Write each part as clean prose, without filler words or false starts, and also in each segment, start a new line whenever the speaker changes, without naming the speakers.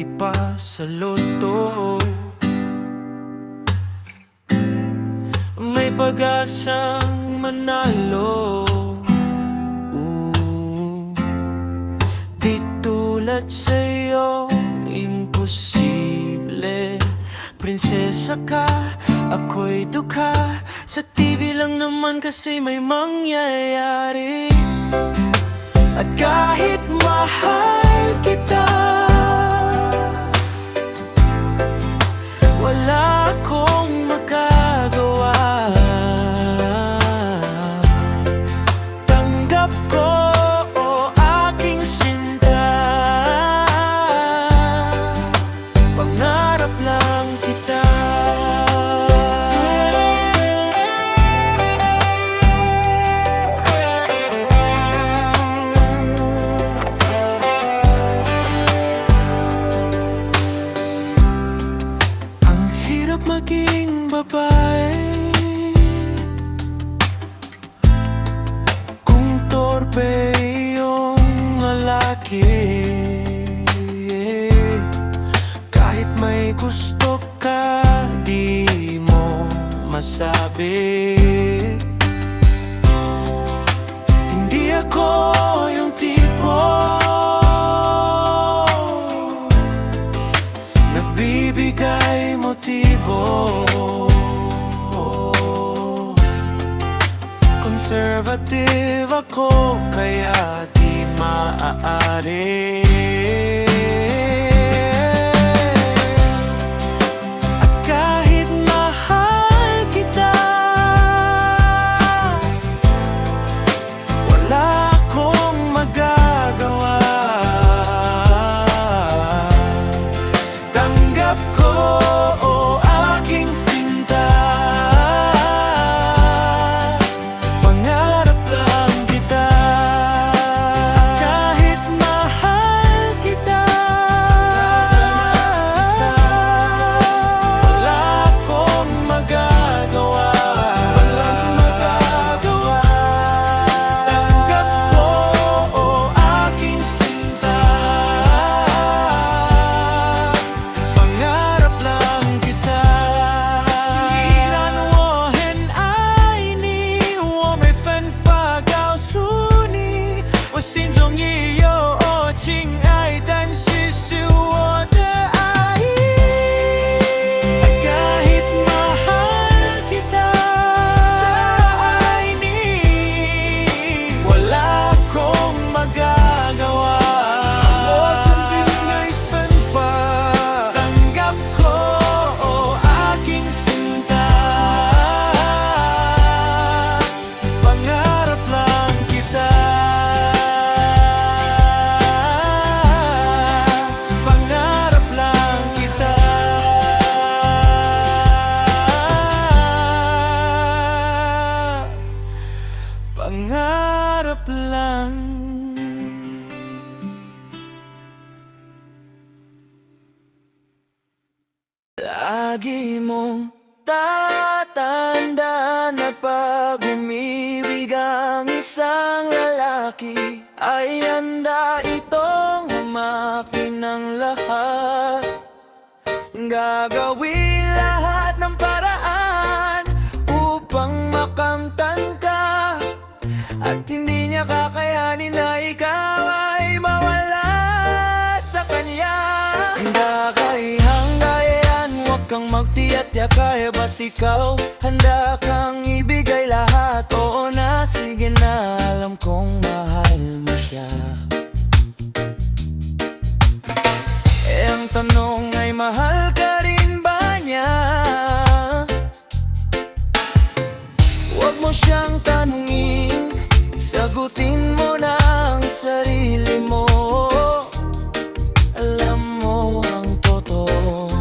di pa sa loto. May pag-asang manalo. Di tulad sa'yo, imposible. Prinsesa ka, ako'y dukha. Sa TV lang naman kasi may mangyayari. At kahit mahal kita, wala akong magagawa. Tanggap ko o aking sinta, pangarap lang kita. Maging babae kung torpe yung lalaki. Kahit may gusto ka, di mo masabi. Hindi ako yung tipo nagbibigay motibo. Conservative ako, kaya di maaari. At kahit mahal kita, wala akong magagawa. Tanggap ko o aking sinta, pangarap lang kita. Kahit mahal kita, wala akong magagawa. Walang magagawa. Tanggap ko o aking sinta, pangarap lang kita. 虽然我很爱你，我没办法告诉你，我心中也有情爱，但是是我的爱意。Kahit mahal kita sa ni, wala akong magagawa. 我曾经ay fanfa, tanggap ko o aking sinta, pangarap lang kita. Pangarap lang kita. Pangarap lang. Lagi mong tatandaan na pag umibig ang isang lalaki, ay handa itong humaki ng lahat. Gagawin lahat ng paraan upang makamtan ka, at hindi niya kakayanin na ikaw ay mawala sa kanya. Handa yan, huwag kang magtiyat-tiyak, kaya ba't ikaw handa kang ibigay lahat? Oo na, sige na, alam kong mahal mo siya. Ang tanong ay, mahal ka rin ba niya? Huwag mo siyang tanungin, sagutin mo na ang sarili mo. Alam mo ang totoo,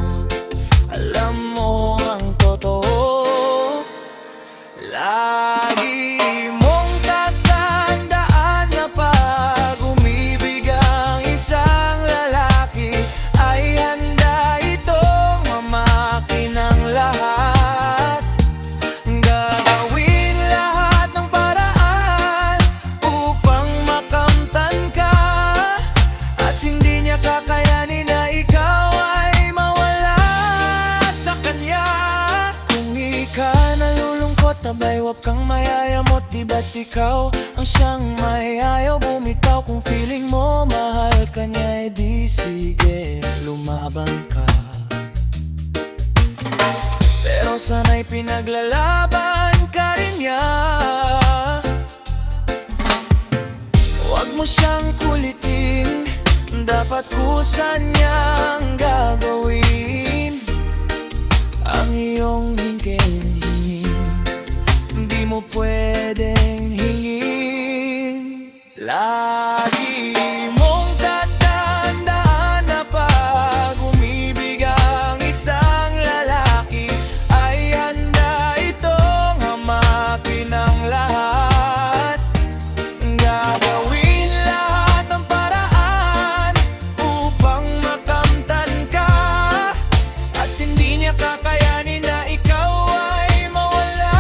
alam mo ang totoo. Lagi mong tatandaan na pag umibig ang isang lalaki, ay handa itong mamaki ng lahat. Gagawin lahat ng paraan upang Huwag kang mayayamot, di ba't ikaw ang siyang may ayaw bumitaw? Kung feeling mo mahal ka niya, edi sige, lumaban ka. Pero sana'y pinaglalaban ka rin niya. Huwag mo siyang kulitin, dapat kusan niyang gagawin ang iyong hingin. Hindi mo pwedeng hingin. Lagi mong tatandaan na pag umibig ang isang lalaki, ay handa itong hamakin ang lahat. Gagawin lahat ng paraan upang makamtan ka, at hindi niya kakayanin na ikaw ay mawala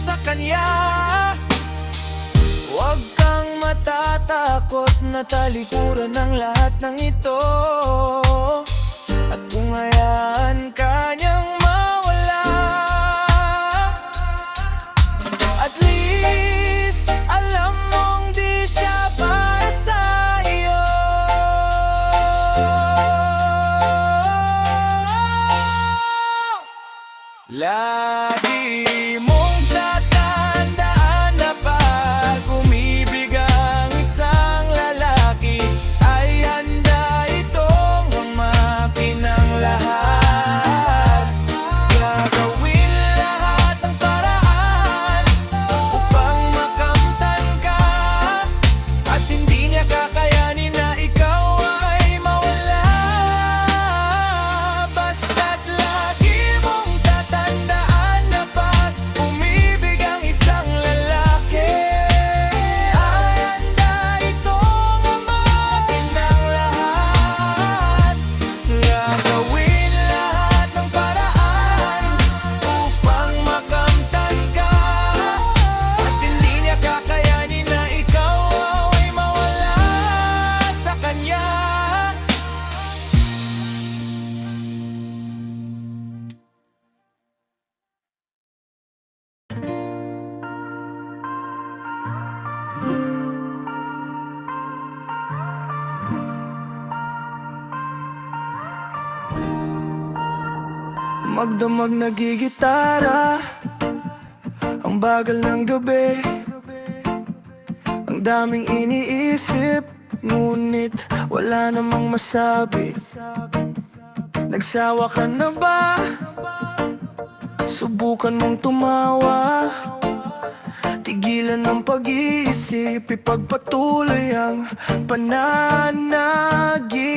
sa kanya. Huwag kang matatakot na talikuran ng lahat ng ito, at kung hayaan ka niyang mawala, at least alam mong di siya para sa iyo. Lagi mong tatandaan na pag umibig ang isang lalaki, ay handa itong hamakin ang lahat. Gagawin lahat ng paraan upang makamtan ka, at hindi niya kakayanin na ikaw ay mawala. Basta't lagi mong tatandaan na pag umibig ang isang lalaki, ay handa itong hamakin ng lahat. Gagawin lahat ng paraan upang makamtan ka, at hindi niya kakayanin na ikaw ay mawala sa kanya. Magdamag nagigitara, ang bagal ng gabi, ang daming iniisip, ngunit wala namang masabi. Nagsawa ka na ba? Subukan mong tumawa, tigilan ng pag-iisip, ipagpatuloy ang pananaginip.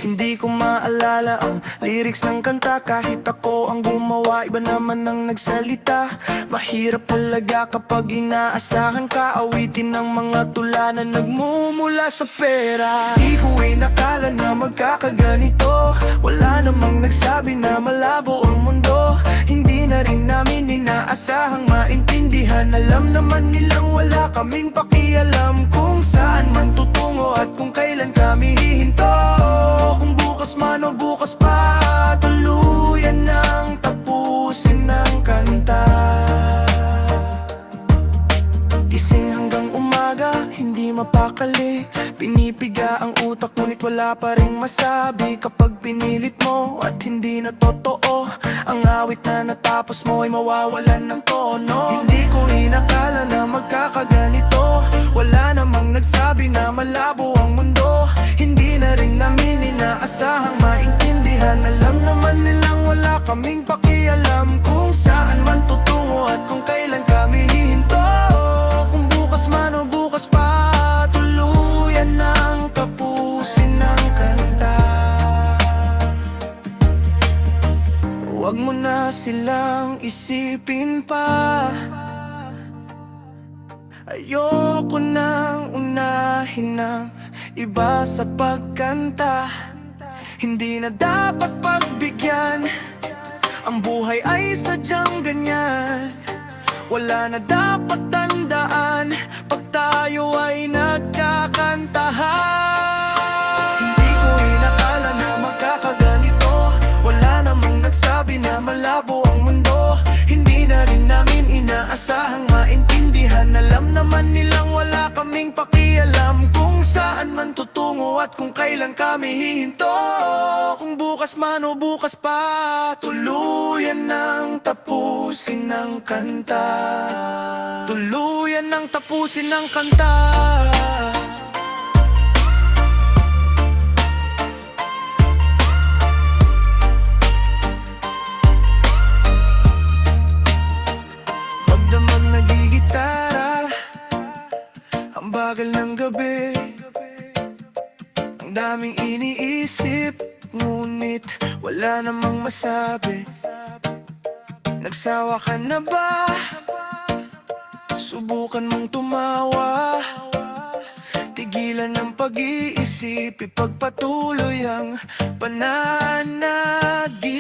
Hindi ko maalala ang lyrics ng kanta, kahit ako ang gumawa, iba naman ang nagsalita. Mahirap talaga kapag inaasahan ka, awitin ng mga tula na nagmumula sa pera. Di ko inakala na magkakaganito, wala namang nagsabi na malabo ang mundo. Hindi na rin namin inaasahang maintindihan, alam naman nilang wala kaming pakialam kung saan man tutungo at kung kailan kami hihinto. Kung bukas man o bukas pa, tuluyan nang tapusin ang kanta. Gising hanggang umaga, hindi mapakali, pinipiga ang utak ngunit wala pa ring masabi. Kapag pinilit mo at hindi na totoo, ang awit na natapos mo ay mawawalan ng tono. Hindi ko inakala na magkakaganito, wala namang nagsabi na malabo ang mundo. Hindi na rin namin inaasahang maintindihan, alam naman nilang wala kaming pakialam kung saan man tutungo at kung kailan kami hihinto. Kung bukas man o bukas pa, tuluyan nang tapusin ang kanta. Huwag mo na silang isipin pa, ayoko nang unahin ng iba sa pagkanta. Hindi na dapat pagbigyan, ang buhay ay sadyang ganyan. Wala na dapat tandaan pag tayo ay nagkakantahan. Hindi ko inakala na magkakaganito, wala namang nagsabi na malabo ang mundo. Hindi na rin namin inaasahang maintindihan. Alam naman nilang wala kaming pakialam kung saan man tutungo at kung kailan kami hihinto. Kung bukas man o bukas pa, tuluyan ng tapusin ng kanta. Tuluyan ng tapusin ng kanta. Pagdamag nagigitara, ang bagal ng gabi, ang daming iniisip, ngunit wala namang masabi. Nagsawa ka na ba? Subukan mong tumawa. Tigilan ng pag-iisip, ipagpatuloy ang pananaginip.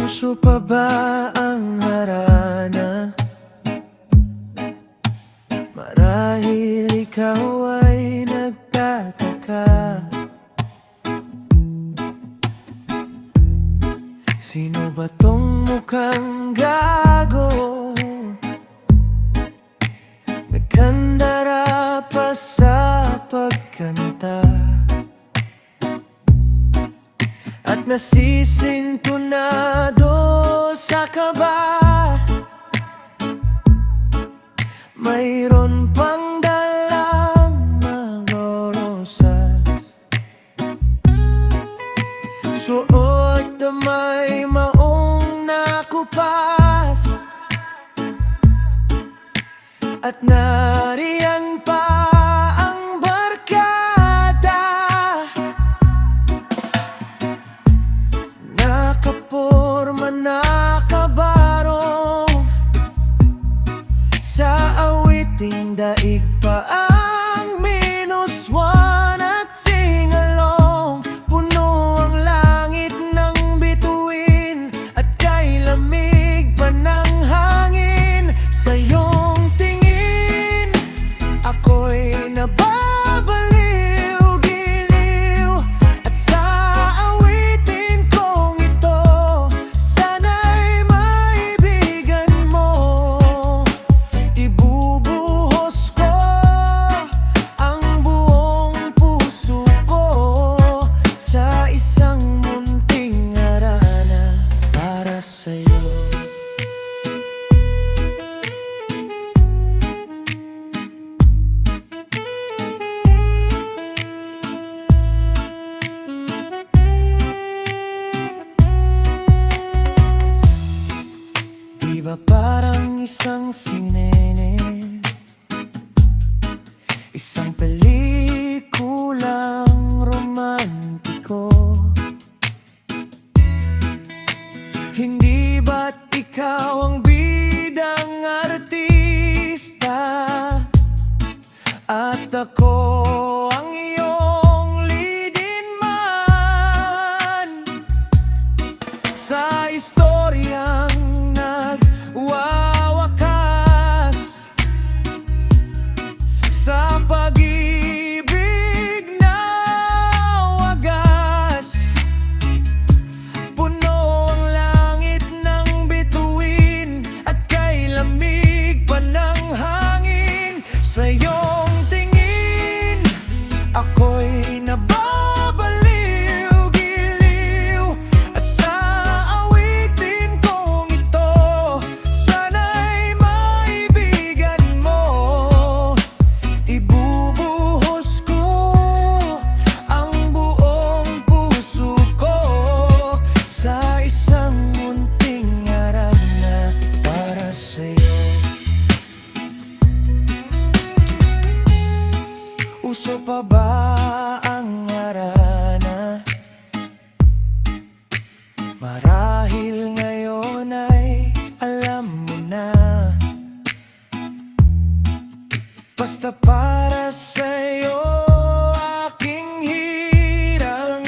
Puso pa ba ang harana? Marahil ikaw ay nagtataka. Sino ba tong mukhang gago? Nagkandara pa sa pagkanta at nasisintunado sa kaba. Mayroon pang dalang mga rosas, suot na may maong nakupas, at nariyan pa ang barkada. Nakaporma, nakabarong, sa awiting daig pa ang -1 at singalong. Puno ang langit ng bituin at kay lamig pa ng hangin. Sa iyong tingin, ako'y nababaliw, giliw. At sa awitin kong ito, sana'y maibigan mo. Ibubuhos ko ang buong puso ko sa isang munting harana para sa'yo. Di ba parang isang sinene, isang pelikulang romantiko? Hindi ba't ikaw ang bidang artista at ako ang iyong leading man sa istoryang nagwawakas, sa pag-ibig na wagas? Puno ang langit ng bituin at kay lamig pa ng hangin. Sa iyong tingin, ako'y nababaliw, giliw. At sa awitin kong ito, sana'y maibigan mo. Ibubuhos ko ang buong puso ko sa isang munting harana para sa'yo. Uso pa ba ang harana? Marahil Basta para sa'yo aking hirang,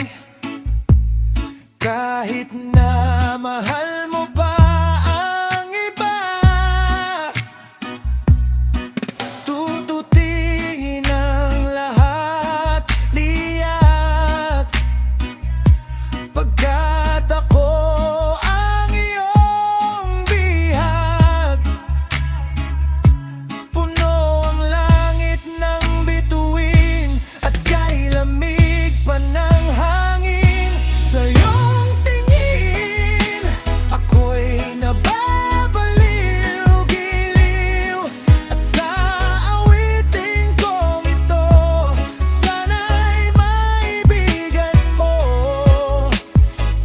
kahit na mahal mo pa ang iba. Tututingin ang lahat, liyak, pagkat ako ang iyong bihag. Puno ang langit ng bituin at kay lamig pa ng hangin. Sa iyong tingin, ako'y nababaliw, giliw. At sa awiting kong ito, sana'y maibigan mo.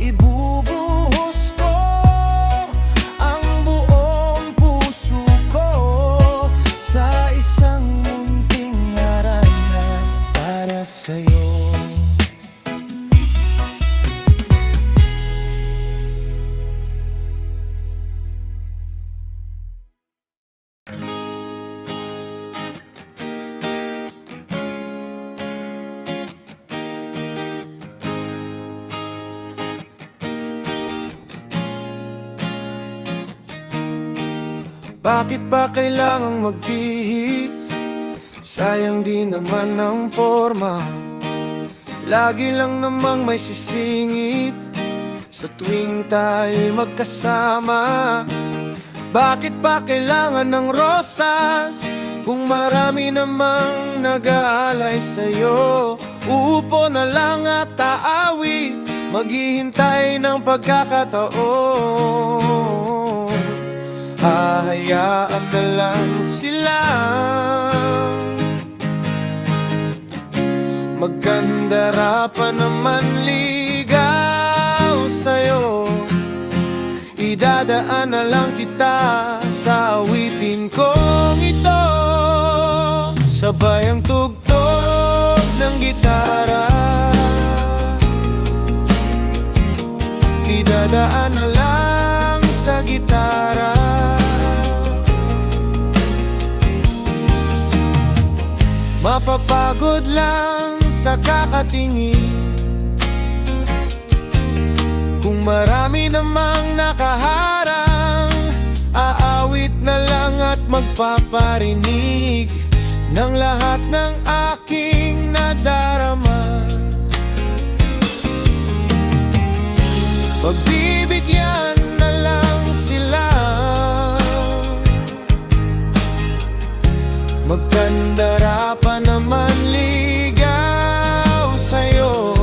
Ibubuhos ko ang buong puso ko sa isang munting harana para sa'yo. Bakit ba kailangang magbihis? Sayang din naman ang forma. Lagi lang namang may sisingit sa tuwing tayo'y magkasama. Bakit ba kailangan ng rosas kung marami namang nag-aalay sa'yo? Uupo na lang at aawit, maghihintay ng pagkakataon. Hahayaan na lang silang magkandara pa naman ligaw sa'yo. Idadaan na lang kita sa awitin kong ito, sabay ang tugtog ng gitara. Idadaan na lang sa gitara. Mapapagod lang sa kakatingin kung marami namang nakaharang. Aawit na lang at magpaparinig ng lahat ng aking nadarama. Pagbibigyan na lang sila, magkandara pa naman ligaw sa'yo.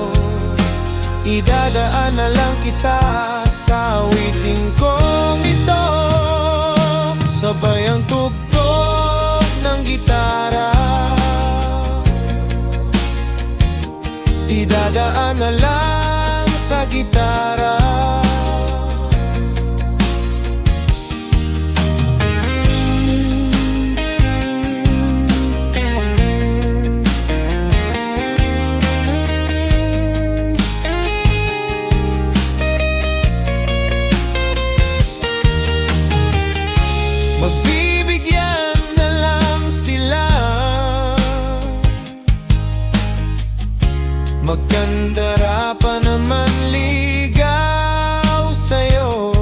Idadaan na lang kita sa awiting kong ito, sabay ang tugtog ng gitara. Idadaan na lang sa gitara. Magbibigyan na lang sila, magkandara pa naman ligaw sa'yo.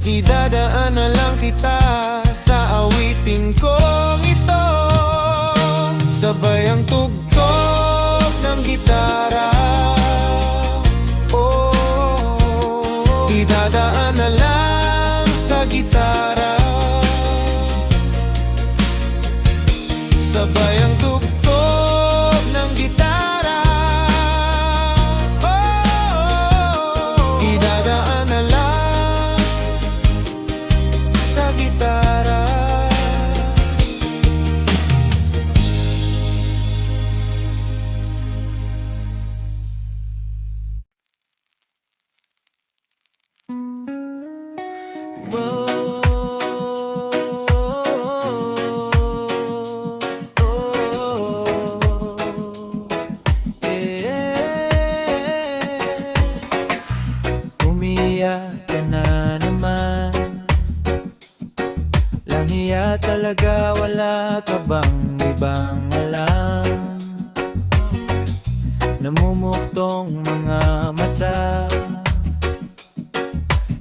Idadaan na lang kita sa awiting kong ito, sabay ang tugtog ng gitara. Oh, idadaan na lang sa gitara, sabay ang tugtog ng gitara. Oh, idadaan na lang sa gitara. talaga, wala ka bang ibang alam? Namumuktong mga mata,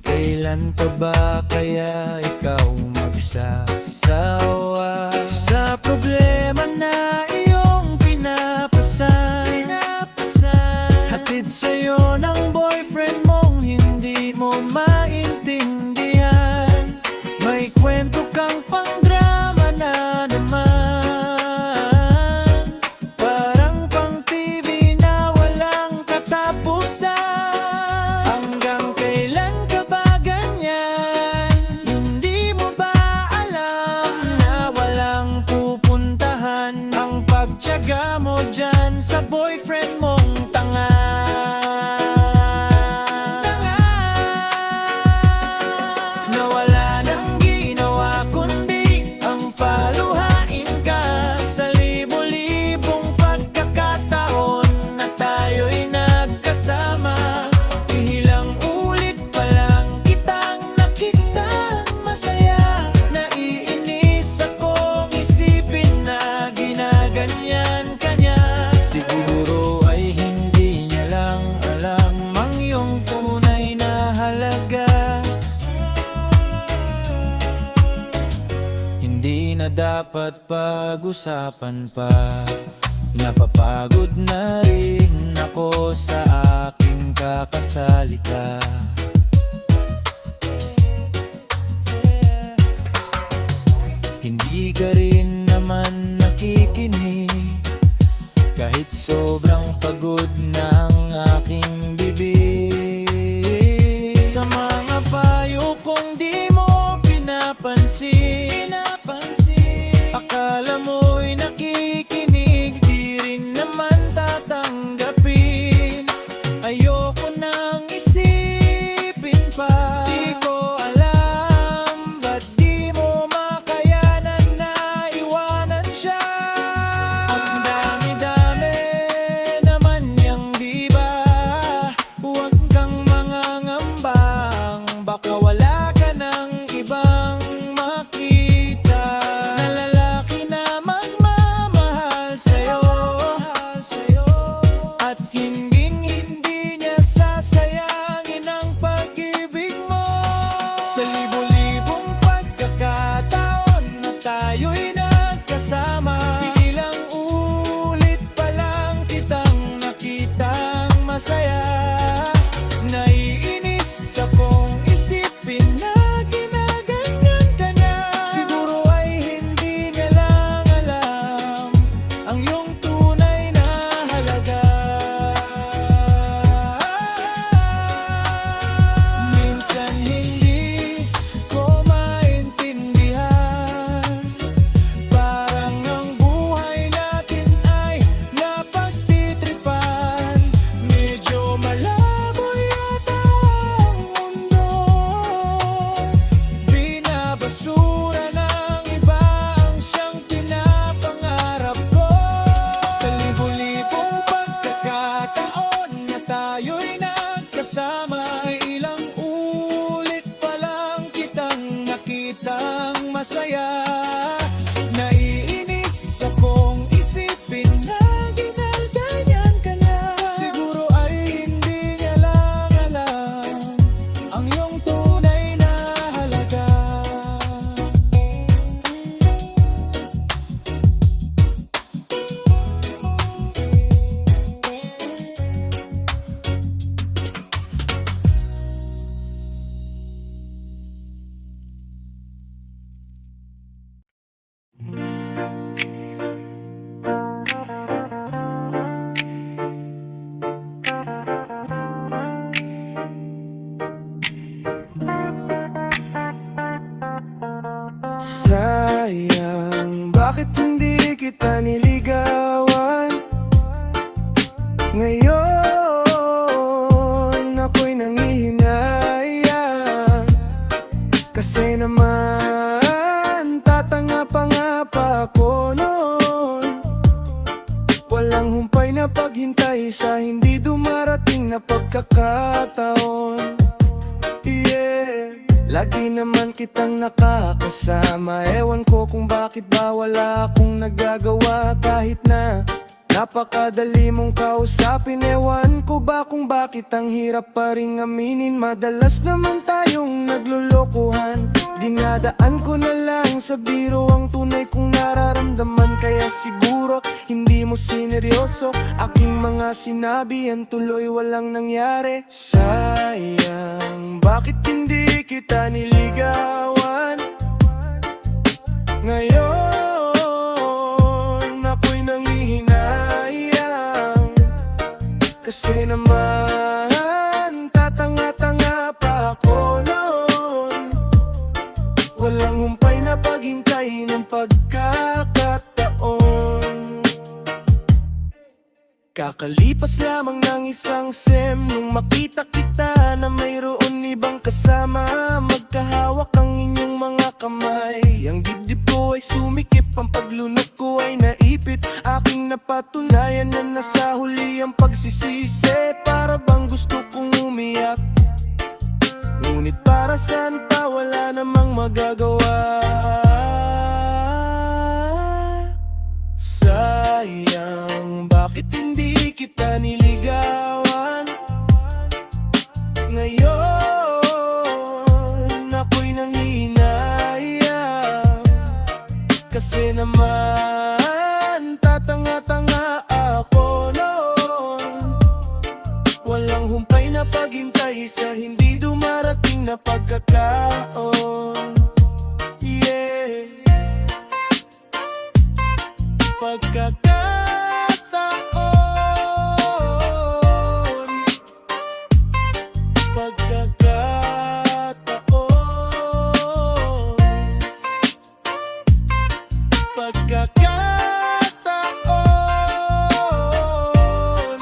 kailan pa ba kaya ikaw magsasawa sa problema na iyong pinapasan? Hatid sa'yo ng boyfriend mong hindi mo maintindihan. May kwento kang pang-drama na naman, parang pang TV na walang katapusan. Hanggang kailan ka ba ganyan? Hindi mo ba alam na walang pupuntahan ang pagtiyaga mo dyan sa boyfriend mong tanga? Na wala nang ginawa kundi ang paluhain ka sa libo-libong pagkakataon na tayo'y nagkasama. Ilang ulit pa lang kitang nakitang masaya. Naiinis akong isipin na ginaganyan ka niya. Siguro ay hindi niya lang alam ang iyong tunay na halaga. Hindi na dapat pag-usapan pa. Napapagod na rin ako sa aking kakasalita. Hindi ka rin naman nakikinig, kahit sobrang pagod na ang aking bibig. Sa mga payo kong di mo pinapansin, akala mo'y nakikinig, di rin naman tatanggapin. Ayoko nang isipin pa. Di ko alam ba't di mo makayanan na iwanan siya. Ang dami-dami naman niyang diba. Huwag kang mangangambang, baka wala ka ng ibang makita na lalaki na magmamahal sa'yo, at hinding-hindi niya sasayangin ang pag-ibig mo. Sa libo-libong pagkakataon na tayo'y nagkasama, ilang ulit pa lang kitang nakitang masaya. Naiinis akong isipin na ginaganyan ka niya. Siguro ay hindi niya lang alam ang iyong tunay na halaga. Minsan hindi ko maintindihan, parang ang buhay natin ay napagtitripan. Medyo malabo yata ang mundo, binabasura ng iba ang siyang pinapangarap ko. Sa libo-libong pagkakataon na tayo'y nagkasama, ilang ulit pa lang kitang nakitang masaya. Naiinis akong isipin na ginaganyan ka niya. Siguro ay hindi niya lang alam ang iyong tunay na halaga. Sayang, bakit hindi kita niligawan? Ngayon ako'y nangihinayang, kasi naman tatanga pa nga pa ako noon. Walang humpay na paghintay sa hindi dumarating na pagkakataon. Yeah. Lagi naman kitang nakakasama. Ewan ko kung bakit ba wala akong nagagawa. Kahit na napakadali mong kausapin. Ewan ko ba kung bakit ang hirap pa ring aminin. Madalas naman tayong naglolokohan. Dinadaan ko na lang sa biro ang tunay kong nararamdaman. Kaya siguro hindi mo sineryoso aking mga sinabi. Ang tuloy walang nangyari. Sayang, bakit hindi kita niligawan? Ngayon ako'y nanghihinayang. Kasi naman tatanga-tanga pa ako noon. Walang humpay na paghintay ng pagkakataon. Kakalipas lamang ng isang sem nung makita kita na mayroon ibang kasama. Magkahawak ang inyong mga kamay. Ang dibdib ko ay sumikip, ang paglunok ko ay naipit. Aking napatunayan na nasa huli ang pagsisisi. Para bang gusto kong umiyak, ngunit para saan pa, wala namang magagawa. Sayang, bakit hindi kita niligawan? Ngayon ako'y nanghihinayang. Kasi naman tatanga-tanga ako noon. Walang humpay na paghintay sa hindi dumarating na pagkakataon. Yeah, pagkakataon, pagkakataon, pagkakataon,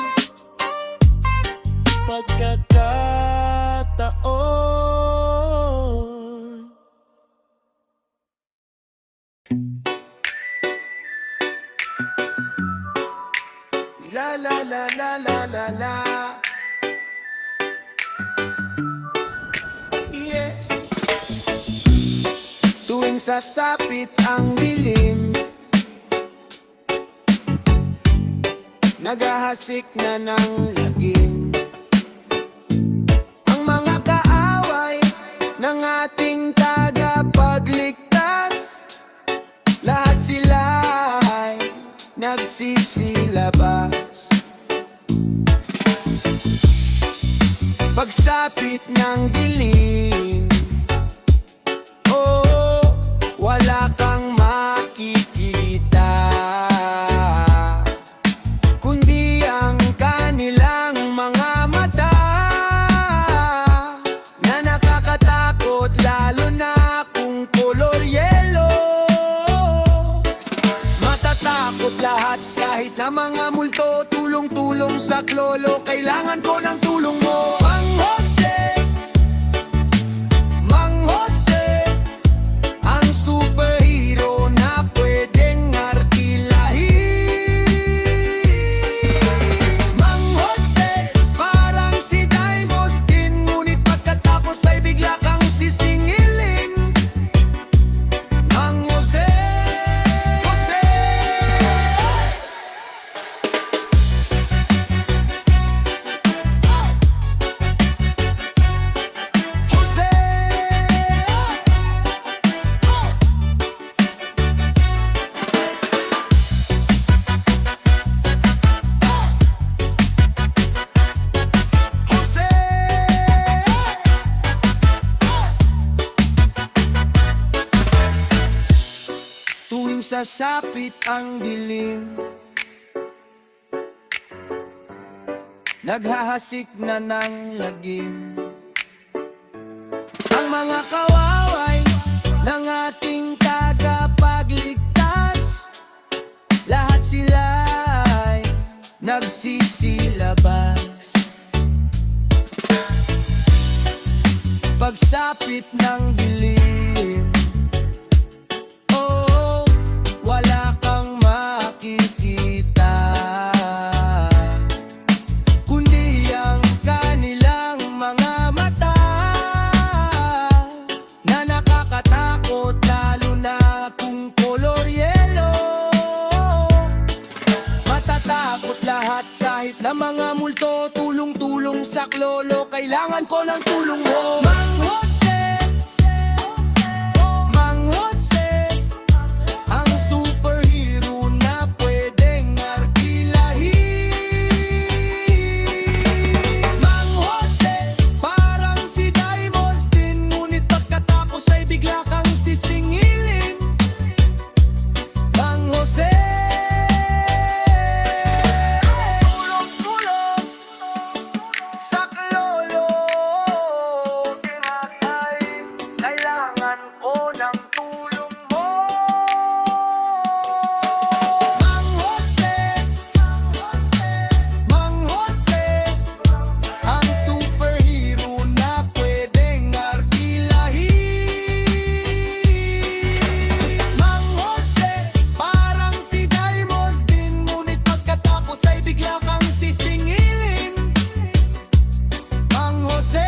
pagkakataon. La la la la la la la. Yeah. Tuwing sasapit ang dilim, naghahasik na ng lagim ang mga kaaway ng ating tagapagligtas. Lahat sila ay nagsisilabas. Pagsapit ng dilim, oh, wala kang makikita, kundi ang kanilang mga mata na nakakatakot, lalo na kung color yellow. Matatakot lahat kahit na mga multo. Tulong-tulong sa klolo, kailangan ko ng tulong mo. Mang Jose, Mang Jose, ang superhero na pwedeng arkilahin. Mang Jose, parang si Daimos din, ngunit pagkatapos ay bigla kang sisingilin. Mang Jose, Jose. Tuwing sasapit ang dilim, naghahasik na ng lagim ang mga kawaway ng ating tagapagligtas. Lahat sila ay nagsisilabas. Pagsapit ng dilim, oh, wala kang makikita, kundi ang kanilang mga mata
na mga multo, tulong-tulong sa klolo, kailangan ko ng tulong mo. Mang Jose, Mang Jose, ang superhero na pwedeng arkilahin. Mang Jose, parang si Daimos din, ngunit pagkatapos ay bigla kang sisingilin. Mang Jose, kailangan ko ng tulong mo. Mang Jose, Mang Jose, ang superhero na pwedeng arkilahin. Mang Jose, parang si Daimos din, ngunit pagkatapos ay bigla kang sisingilin. Mang Jose,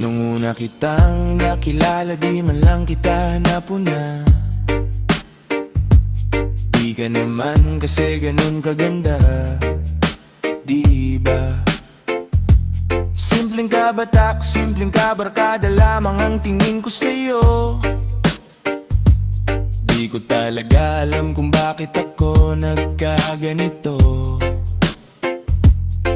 Nung una kitang nakilala, di man lang kita napuna. Di ka naman kasi ganun kaganda, di ba? Simpleng kabatak, simpleng kabarkada lamang ang tingin ko sa'yo. Di ko talaga alam kung bakit ako nagkaganito.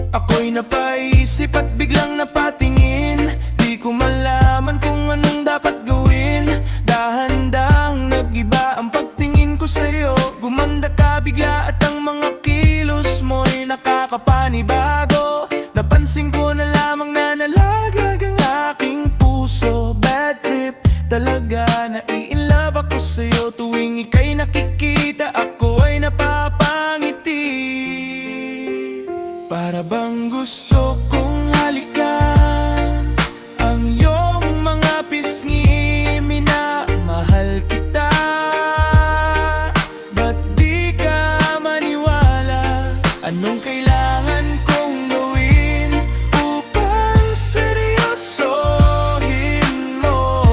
Ako'y napaisip at biglang napatingin, di ko malaman kung anong dapat gawin. Dahan-dahang nag-iba ang pagtingin ko sa'yo. Gumanda ka bigla at ang mga kilos mo'y nakakapanibago. Napansin ko na lamang na nalagag ang aking puso. Bad trip talaga, nai-inlove ako sa'yo. Tuwing ika'y nakikita, ako ay napapangiti. Para bang gusto kong halikan ang iyong mga pisngi. Minamahal kita, ba't di ka maniwala? Anong kailangan kong gawin upang seryosohin mo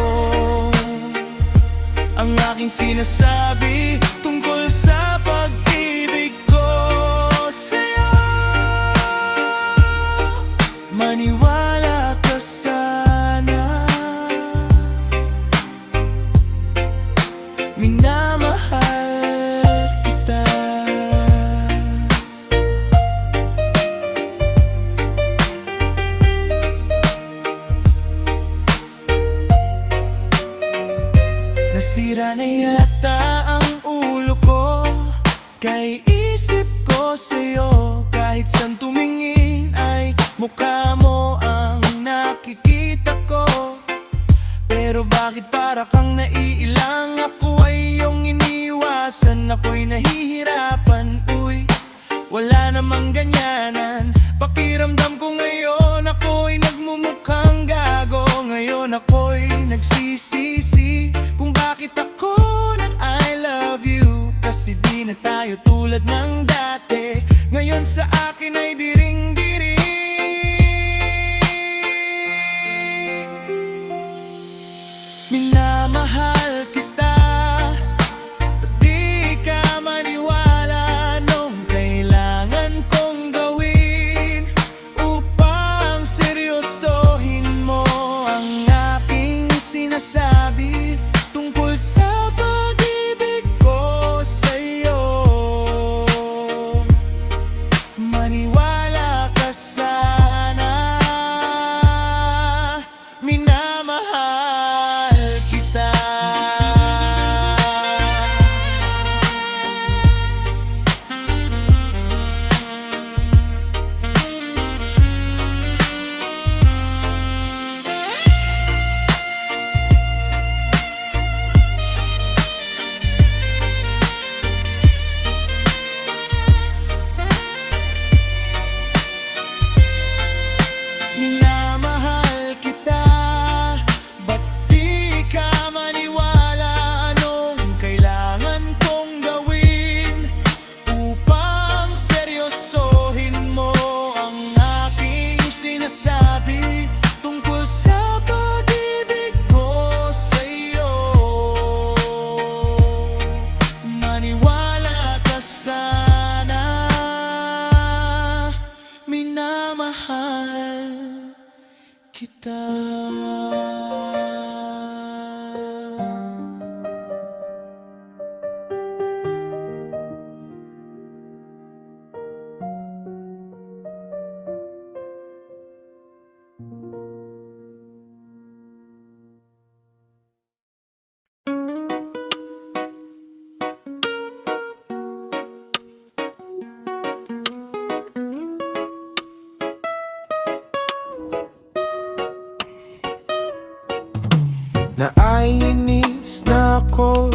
ang aking sinasabi tungkol sa pag-ibig ko sa'yo? Maniwala ka sana, minamahal kita. Nasira na yata ang ulo ko, kay isip ko sa'yo. Kahit saan tumingin ay mukha mo ang nakikita ko. Pero bakit para kang naiilang? Ako ay iyong iniwasan, ako'y nahihirapan. Uy, wala namang ganyanan. Pakiramdam ko ngayon, ako'y nagmumukhang gago. Ngayon ako'y nagsisisi kung bakit ako nag-I love you. Kasi di na tayo tulad ng dati. Ngayon sa akin ay diring-diring. Minamahal kita, ba't di ka maniwala? Anong kailangan kong gawin upang seryosohin mo ang aking sinasabi tungkol sa pag-ibig ko sa'yo?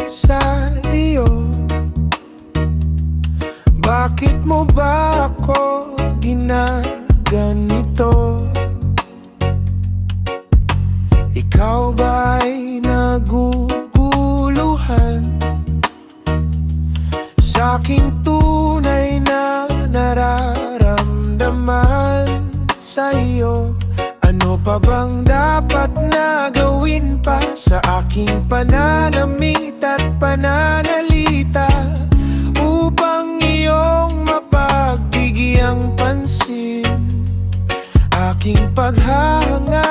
sa iyo. Bakit mo ba ako ginaganito? Ikaw ba'y naguguluhan sa aking tunay na nararamdaman sa iyo? Ano pa bang dapat na gawin pa sa aking pananamit at pananalita upang iyong mapagbigyang pansin aking paghanga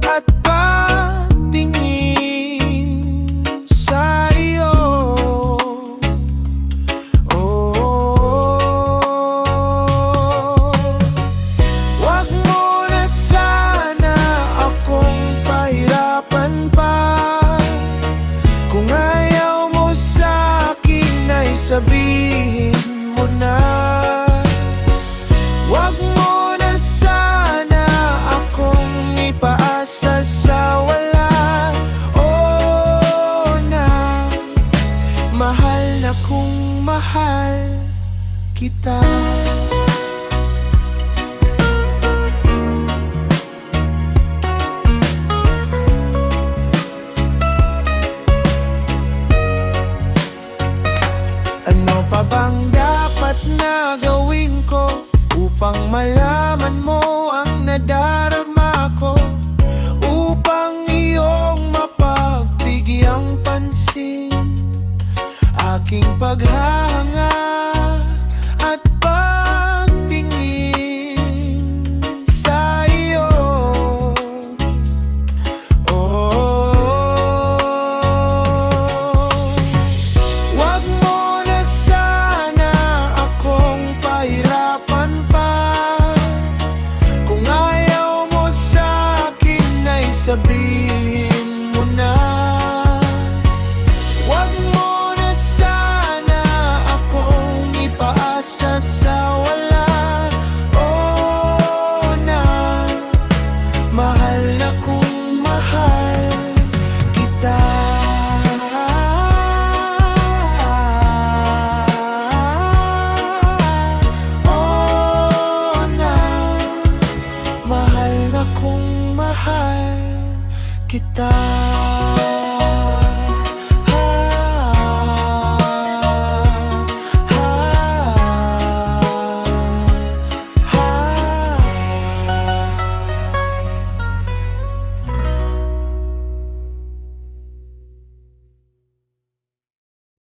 at pagtingin sa iyo? Wag mo na sana akong pahirapan pa. Kung ayaw mo sa akin ay sabihin mo na. Wag mo na sana akong ipaasa sa wala. Oh na, mahal na kung mahal kita. Ano pa bang dapat na gawin ko upang malaman mo ang nadarama ko? Upang iyong mapagbigyang pansin aking paghanga at pagtingin sa iyo. Wag mo na sana akong pahirapan pa. Kung ayaw mo sa akin ay sabihin mo na. Wag mo na sana akong ipaasa sa wala. Oh na, mahal na kung mahal kita. Oh na, mahal na kung mahal kita.